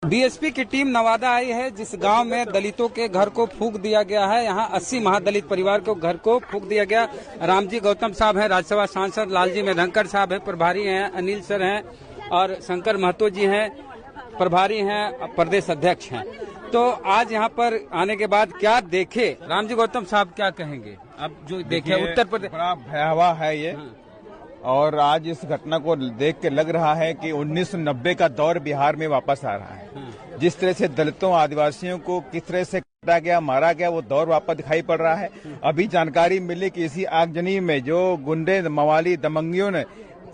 BSP की team Nawada आई है, जिस गांव में दलितों के घर को फूंक दिया गया है। यहां 80 महादलित परिवार को घर को फूंक दिया गया। रामजी गौतम साहब हैं, राज्यसभा सांसद, लालजी मेधंकर साहब हैं, प्रभारी हैं, अनिल सर हैं और शंकर महतो जी हैं, प्रभारी हैं, प्रदेश अध्यक्ष हैं। तो आज यहां पर आने के बाद क्या देखे, रामजी गौतम साहब क्या कहेंगे? अब जो देखे उत्तर प्रदेश बड़ा भयावह है ये। और आज इस घटना को देख के लग रहा है कि 1990 का दौर बिहार में वापस आ रहा है। जिस तरह से दलितों आदिवासियों को किस तरह से काटा गया, मारा गया, वो दौर वापस दिखाई पड़ रहा है। अभी जानकारी मिली कि इसी आगजनी में जो गुंडे, मवाली, दमंगियों ने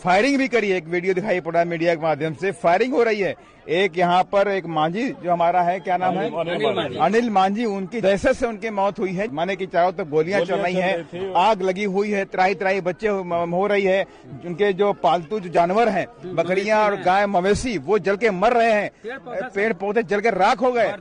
फायरिंग भी करी है। एक वीडियो दिखाई पड़ा मीडिया के माध्यम से, फायरिंग हो रही है। एक यहाँ पर एक मांझी जो हमारा है, क्या नाम है, अनिल मांझी, उनकी दहशत से उनकी मौत हुई है। माने की चारों तरफ गोलियां चल रही हैं, आग लगी हुई है, त्राही त्राही बच्चे हो रही है। उनके जो पालतू जो जानवर हैं, बकरियां और गाय, मवेशी, वो जल के मर रहे हैं। पेड़ पौधे जल के राख हो गए।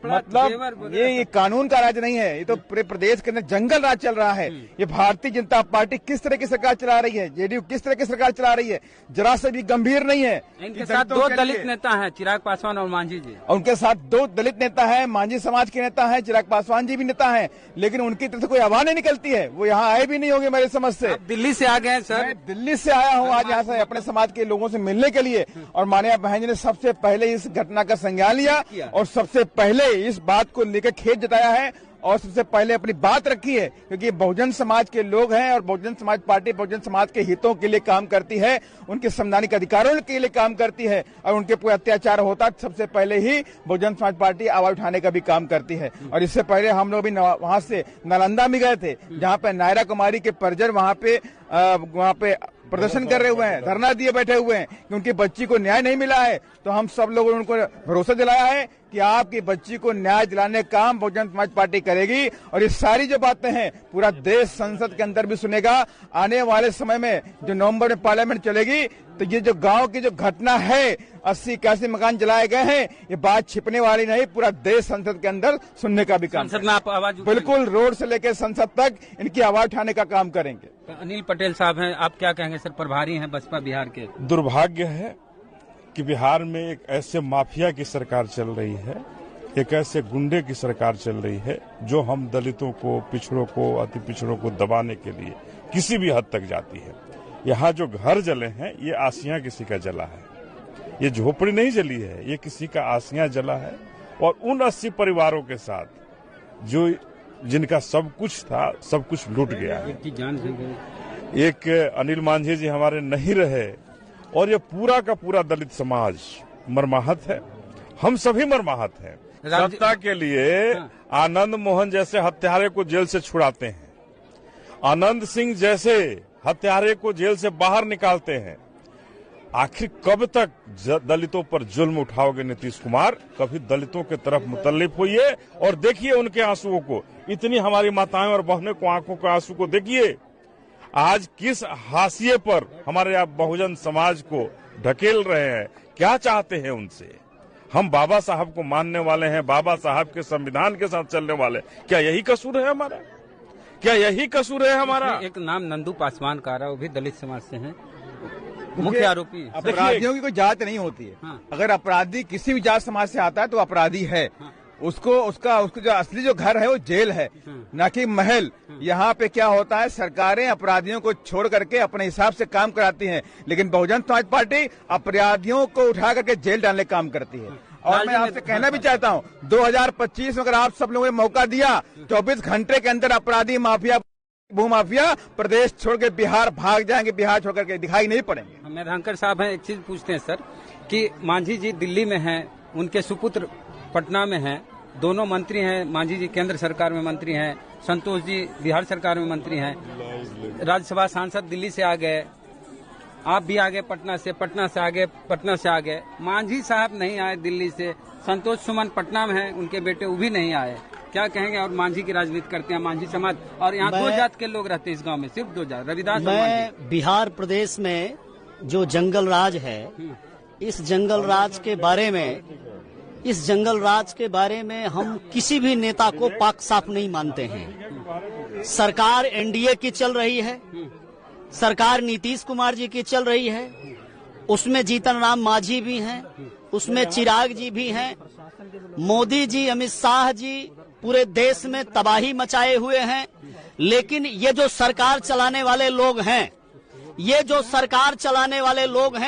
मतलब ये कानून का राज नहीं है, ये तो पूरे प्रदेश के अंदर जंगल राज चल रहा है। ये भारतीय जनता पार्टी किस तरह की सरकार चला रही है, जेडीयू किस तरह की सरकार चला रही है, जरा से भी गंभीर नहीं है। इनके साथ दो दलित नेता हैं, चिराग पासवान और मांझी जी। उनके साथ दो दलित नेता हैं, मांझी समाज के नेता हैं, चिराग पासवान जी भी नेता हैं, लेकिन उनकी तरफ से कोई आवाज नहीं निकलती है। वो यहाँ आए भी नहीं होंगे मेरे समझ से। दिल्ली से आ गए सर? मैं दिल्ली से आया हूँ आज यहाँ से अपने समाज के लोगों से मिलने के लिए। और माननीय बहन जी ने सबसे पहले इस घटना का संज्ञान लिया और सबसे पहले इस बात को लेकर खेद जताया है और सबसे पहले अपनी बात रखी है, क्योंकि बहुजन समाज के लोग हैं और बहुजन समाज पार्टी बहुजन समाज के हितों के लिए काम करती है, उनके संवैधानिक अधिकारों के लिए काम करती है। और उनके कोई अत्याचार होता सबसे पहले ही बहुजन समाज पार्टी आवाज उठाने का भी काम करती है। और इससे पहले हम लोग भी वहां से नालंदा में गए थे, जहां पे नायरा कुमारी के परिजन वहां पे प्रदर्शन कर रहे हुए हैं, धरना दिए बैठे हुए हैं कि उनकी बच्ची को न्याय नहीं मिला है। तो हम सब लोगों ने उनको भरोसा दिलाया है कि आपकी बच्ची को न्याय दिलाने का काम बहुजन समाज पार्टी करेगी। और ये सारी जो बातें हैं पूरा देश संसद के अंदर भी सुनेगा। आने वाले समय में जो नवंबर में पार्लियामेंट चलेगी, तो ये जो गांव की जो घटना है, 80-81 मकान जलाए गए हैं, ये बात छिपने वाली नहीं, पूरा देश संसद के अंदर सुनने का भी काम। संसद में आप आवाज बिल्कुल रोड से लेकर संसद तक इनकी आवाज उठाने का काम करेंगे। तो अनिल पटेल साहब हैं, आप क्या कहेंगे सर? प्रभारी हैं बसपा बिहार के। दुर्भाग्य है कि बिहार में एक ऐसे माफिया की सरकार चल रही है, एक ऐसे गुंडे की सरकार चल रही है जो हम दलितों को, पिछड़ों को, अति पिछड़ों को दबाने के लिए किसी भी हद तक जाती है। यहाँ जो घर जले हैं, ये आसियां किसी का जला है, ये झोपड़ी नहीं जली है, ये किसी का आसियां जला है। और उन 80 परिवारों के साथ जो जिनका सब कुछ था, सब कुछ लूट गया है। एक अनिल मांझी जी हमारे नहीं रहे और ये पूरा का पूरा दलित समाज मर्माहत है। हम सभी मर्माहत हैं। सत्ता के लिए आनंद मोहन जैसे हत्यारे को जेल से छुड़ाते हैं, आनंद सिंह जैसे हत्यारे को जेल से बाहर निकालते हैं। आखिर कब तक दलितों पर जुल्म उठाओगे नीतीश कुमार? कभी दलितों के तरफ मुतल्लिफ होइए और देखिए उनके आंसुओं को। इतनी हमारी माताएं और बहनें को आंखों के आंसू को देखिए। आज किस हाशिए पर हमारे आप बहुजन समाज को ढकेल रहे हैं, क्या चाहते हैं उनसे? हम बाबा साहब को मानने वाले हैं, बाबा साहब के संविधान के साथ चलने वाले, क्या यही कसूर है हमारा? क्या यही कसूर है हमारा? एक नाम नंदू पासवान का रहा, वो भी दलित समाज से हैं, मुख्य आरोपी। अपराधियों की कोई जात नहीं होती है। हाँ। अगर अपराधी किसी भी जात समाज से आता है तो अपराधी है। हाँ। उसको जो असली जो घर है वो जेल है, न कि महल। यहाँ पे क्या होता है, सरकारें अपराधियों को छोड़ करके अपने हिसाब से काम कराती हैं, लेकिन बहुजन समाज पार्टी अपराधियों को उठा करके जेल डालने का काम करती है। और मैं आपसे कहना भी चाहता हूँ, 2025 में अगर आप सब लोगों ने मौका दिया, 24 घंटे के अंदर अपराधी माफिया, भूमाफिया प्रदेश छोड़ के बिहार भाग जाएंगे, बिहार छोड़ करके दिखाई नहीं पड़ेंगे। मेधंकर साहब हैं, एक चीज पूछते हैं सर कि मांझी जी दिल्ली में हैं, उनके सुपुत्र पटना में हैं, दोनों मंत्री हैं। मांझी जी केंद्र सरकार में मंत्री हैं, संतोष जी बिहार सरकार में मंत्री हैं, राज्यसभा सांसद दिल्ली से आ गए, आप भी आ गए पटना से आ गए। मांझी साहब नहीं आए दिल्ली से, संतोष सुमन पटना में हैं, उनके बेटे वो भी नहीं आए। क्या कहेंगे? और मांझी की राजनीति करते हैं मांझी समाज, और यहाँ 2 जात के लोग रहते हैं इस गांव में, सिर्फ 2 जात, रविदास। मैं बिहार प्रदेश में जो जंगल राज है, इस जंगल राज के बारे में हम किसी भी नेता को पाक साफ नहीं मानते हैं। सरकार एनडीए की चल रही है, सरकार नीतीश कुमार जी की चल रही है, उसमें जीतन राम मांझी भी हैं, उसमें चिराग जी भी हैं, मोदी जी, अमित शाह जी पूरे देश में तबाही मचाए हुए हैं। लेकिन ये जो सरकार चलाने वाले लोग हैं,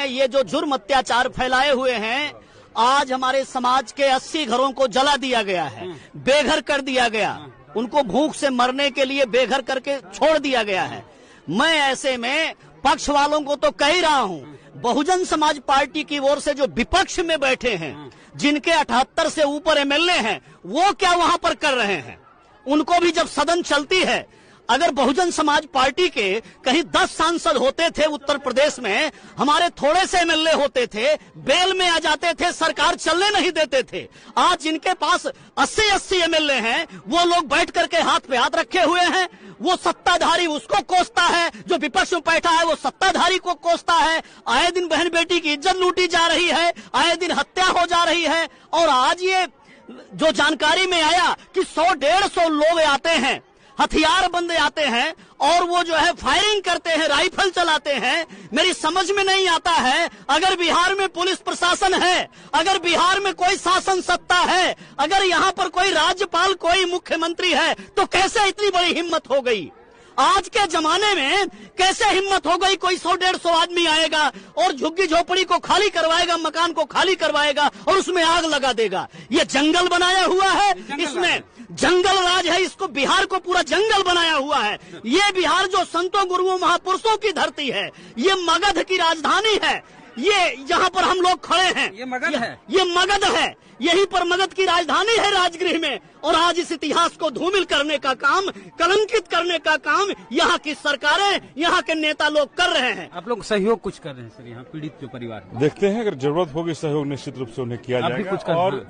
ये जो जुर्म अत्याचार फैलाए हुए हैं, आज हमारे समाज के 80 घरों को जला दिया गया है, बेघर कर दिया गया, उनको भूख से मरने के लिए बेघर करके छोड़ दिया गया है। मैं ऐसे में पक्ष वालों को तो कह ही रहा हूं, बहुजन समाज पार्टी की ओर से जो विपक्ष में बैठे हैं, जिनके 78 से ऊपर एमएलए हैं, वो क्या वहां पर कर रहे हैं? उनको भी जब सदन चलती है, अगर बहुजन समाज पार्टी के कहीं 10 सांसद होते थे उत्तर प्रदेश में, हमारे थोड़े से एमएलए होते थे, बेल में आ जाते थे, सरकार चलने नहीं देते थे। आज जिनके पास 80 एमएलए हैं, वो लोग बैठ करके हाथ पे हाथ रखे हुए हैं। वो सत्ताधारी उसको कोसता है, जो विपक्ष में बैठा है वो सत्ताधारी को कोसता है। आए दिन बहन बेटी की इज्जत लूटी जा रही है, आए दिन हत्या हो जा रही है। और आज ये जो जानकारी में आया कि 100-150 लोग आते हैं, हथियार बंद आते हैं और वो जो है फायरिंग करते हैं, राइफल चलाते हैं। मेरी समझ में नहीं आता है, अगर बिहार में पुलिस प्रशासन है, अगर बिहार में कोई शासन सत्ता है, अगर यहाँ पर कोई राज्यपाल, कोई मुख्यमंत्री है, तो कैसे इतनी बड़ी हिम्मत हो गई? आज के जमाने में कैसे हिम्मत हो गई? कोई 100-150 आदमी आएगा और झुग्गी झोपड़ी को खाली करवाएगा, मकान को खाली करवाएगा और उसमें आग लगा देगा। ये जंगल बनाया हुआ है, इसमें जंगल राज है, इसको बिहार को पूरा जंगल बनाया हुआ है। ये बिहार जो संतों गुरुओं महापुरुषों की धरती है, ये मगध की राजधानी है, ये यहाँ पर हम लोग खड़े हैं, ये मगध है, ये मगध है, यहीं पर मगध की राजधानी है राजगृह में। और आज इस इतिहास को धूमिल करने का काम, कलंकित करने का काम यहाँ की सरकारें, यहाँ के नेता लोग कर रहे हैं। आप लोग सहयोग कुछ कर रहे हैं सर, यहाँ पीड़ित जो परिवार है? देखते हैं, अगर जरूरत होगी सहयोग निश्चित रूप से उन्हें किया जाएगा। कुछ और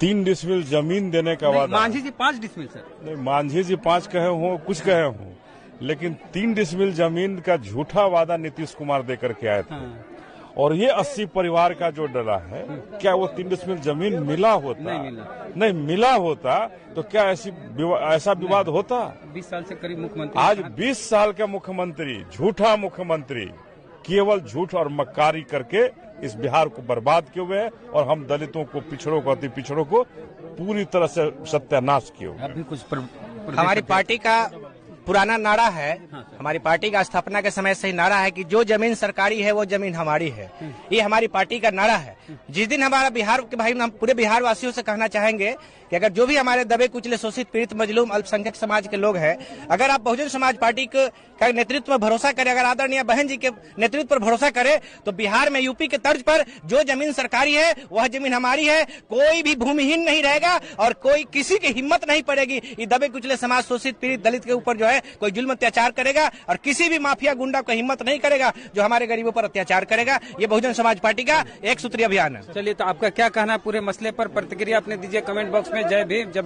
3 डिसमिल जमीन देने का वादा। मांझी जी 5 डिसमिल सर? नहीं, मांझी जी 5 कहे हों, कुछ कहे हों, लेकिन 3 डिसमिल जमीन का झूठा वादा नीतीश कुमार देकर के आए थे। हाँ। और ये 80 परिवार का जो डरा है, क्या वो 3 डिसमिल जमीन मिला होता? नहीं मिला होता तो क्या ऐसा विवाद होता? 20 साल से करीब मुख्यमंत्री, आज 20 साल का मुख्यमंत्री, झूठा मुख्यमंत्री, केवल झूठ और मक्कारी करके इस बिहार को बर्बाद किए हुए हैं और हम दलितों को, पिछड़ों को, अति पिछड़ों को पूरी तरह से सत्यानाश किए हुए। अभी कुछ हमारी पार्टी का पुराना नारा है, हमारी पार्टी का स्थापना के समय से ही नारा है कि जो जमीन सरकारी है वो जमीन हमारी है। ये हमारी पार्टी का नारा है। जिस दिन हमारा बिहार के भाई, हम पूरे बिहार वासियों से कहना चाहेंगे कि अगर जो भी हमारे दबे कुचले, शोषित, पीड़ित, मजलूम, अल्पसंख्यक समाज के लोग हैं, अगर आप बहुजन समाज पार्टी का नेतृत्व में भरोसा करें, अगर आदरणीय बहन जी के नेतृत्व पर भरोसा करें, तो बिहार में यूपी के तर्ज पर जो जमीन सरकारी है वह जमीन हमारी है। कोई भी भूमिहीन नहीं रहेगा और कोई किसी की हिम्मत नहीं पड़ेगी ये दबे कुचले समाज, शोषित, पीड़ित, दलित के ऊपर जो है कोई जुल्म अत्याचार करेगा, और किसी भी माफिया गुंडा को हिम्मत नहीं करेगा जो हमारे गरीबों पर अत्याचार करेगा। ये बहुजन समाज पार्टी का एक सूत्रीय अभियान है। चलिए, तो आपका क्या कहना है पूरे मसले पर? प्रतिक्रिया अपने दीजिए कमेंट बॉक्स में। जय भीम।